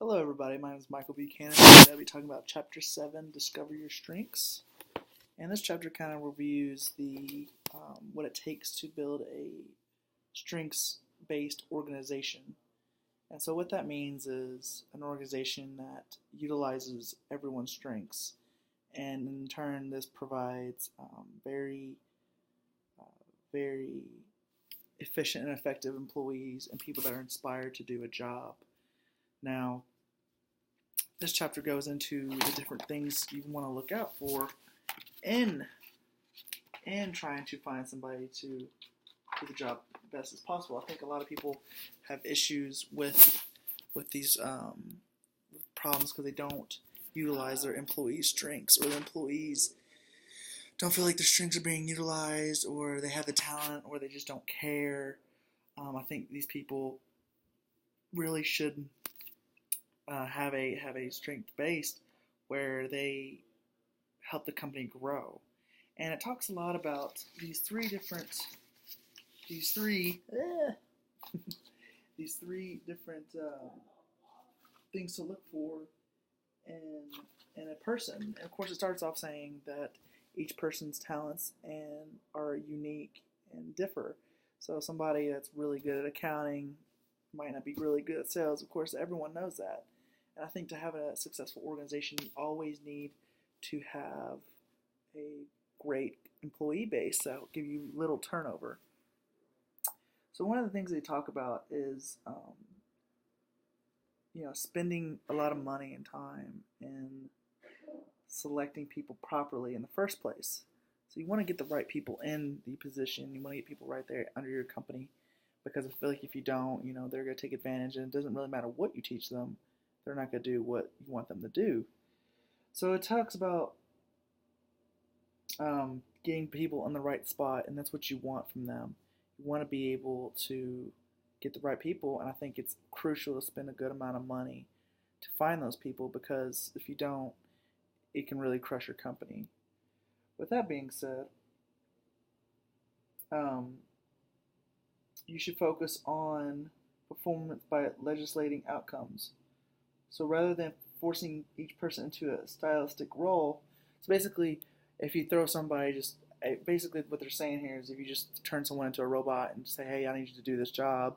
Hello, everybody. My name is Michael Buchanan. Today I'll be talking about Chapter 7, Discover Your Strengths. And this chapter kind of reviews what it takes to build a strengths-based organization. And so what that means is an organization that utilizes everyone's strengths. And in turn, this provides very efficient and effective employees and people that are inspired to do a job. Now, this chapter goes into the different things you want to look out for in trying to find somebody to do the job best as possible. I think a lot of people have issues with these problems because they don't utilize their employees' strengths, or the employees don't feel like their strengths are being utilized, or they have the talent, or they just don't care. I think these people really should have a strength based where they help the company grow, and it talks a lot about these three different things to look for in a person. And of course, it starts off saying that each person's talents are unique and differ. So somebody that's really good at accounting might not be really good at sales. Of course, everyone knows that. And I think to have a successful organization, you always need to have a great employee base that will give you little turnover. So one of the things they talk about is, spending a lot of money and time in selecting people properly in the first place. So you want to get the right people in the position. You want to get people right there under your company, because I feel like if you don't, they're going to take advantage, and it doesn't really matter what you teach them. They're not going to do what you want them to do. So it talks about getting people in the right spot, and that's what you want from them. You want to be able to get the right people, and I think it's crucial to spend a good amount of money to find those people, because if you don't, it can really crush your company. With that being said, you should focus on performance by legislating outcomes. So rather than forcing each person into a stylistic role, so basically, if you throw somebody, basically what they're saying here is if you just turn someone into a robot and say, hey, I need you to do this job,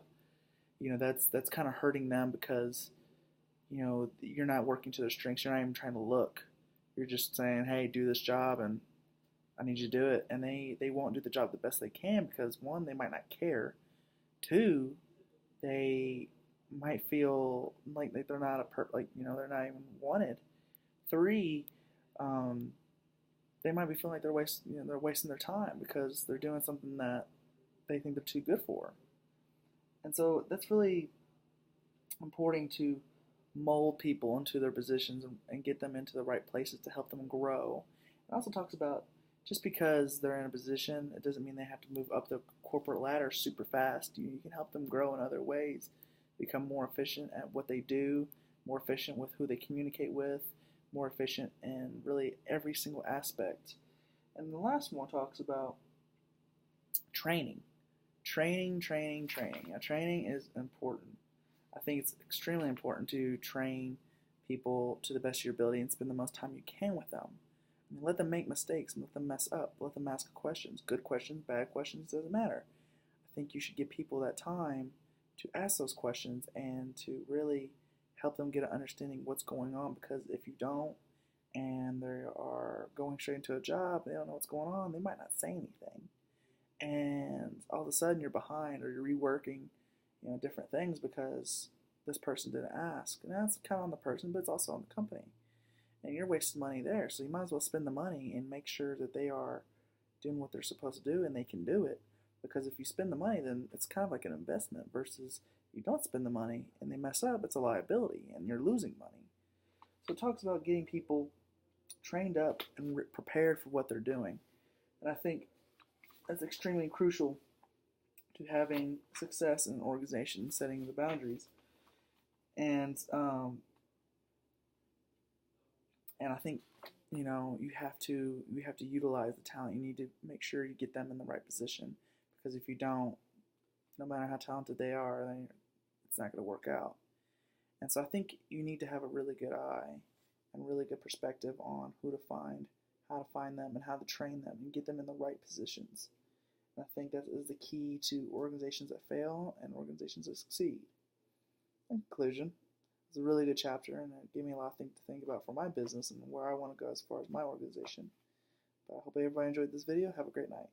that's kind of hurting them, because, you're not working to their strengths. You're not even trying to look. You're just saying, hey, do this job, and I need you to do it. And they won't do the job the best they can, because one, they might not care. Two, they might feel like they're not they're not even wanted. Three, they might be feeling like they're wasting their time because they're doing something that they think they're too good for. And so that's really important to mold people into their positions and get them into the right places to help them grow. It also talks about just because they're in a position, it doesn't mean they have to move up the corporate ladder super fast. You can help them grow in other ways, become more efficient at what they do, more efficient with who they communicate with, more efficient in really every single aspect. And the last one talks about training. Training. Now, training is important. I think it's extremely important to train people to the best of your ability and spend the most time you can with them. And let them make mistakes and let them mess up. Let them ask questions. Good questions, bad questions, doesn't matter. I think you should give people that time to ask those questions and to really help them get an understanding of what's going on, because if you don't, and they are going straight into a job, they don't know what's going on, they might not say anything. And all of a sudden you're behind, or you're reworking different things because this person didn't ask. And that's kind of on the person, but it's also on the company. And you're wasting money there, so you might as well spend the money and make sure that they are doing what they're supposed to do and they can do it. Because if you spend the money, then it's kind of like an investment, versus you don't spend the money and they mess up, it's a liability and you're losing money. So it talks about getting people trained up and prepared for what they're doing. And I think that's extremely crucial to having success in an organization, setting the boundaries. And I think you have to utilize the talent. You need to make sure you get them in the right position, because if you don't, no matter how talented they are, it's not going to work out. And so I think you need to have a really good eye and really good perspective on who to find, how to find them, and how to train them and get them in the right positions. And I think that is the key to organizations that fail and organizations that succeed. In conclusion, it's a really good chapter, and it gave me a lot of things to think about for my business and where I want to go as far as my organization. But I hope everybody enjoyed this video. Have a great night.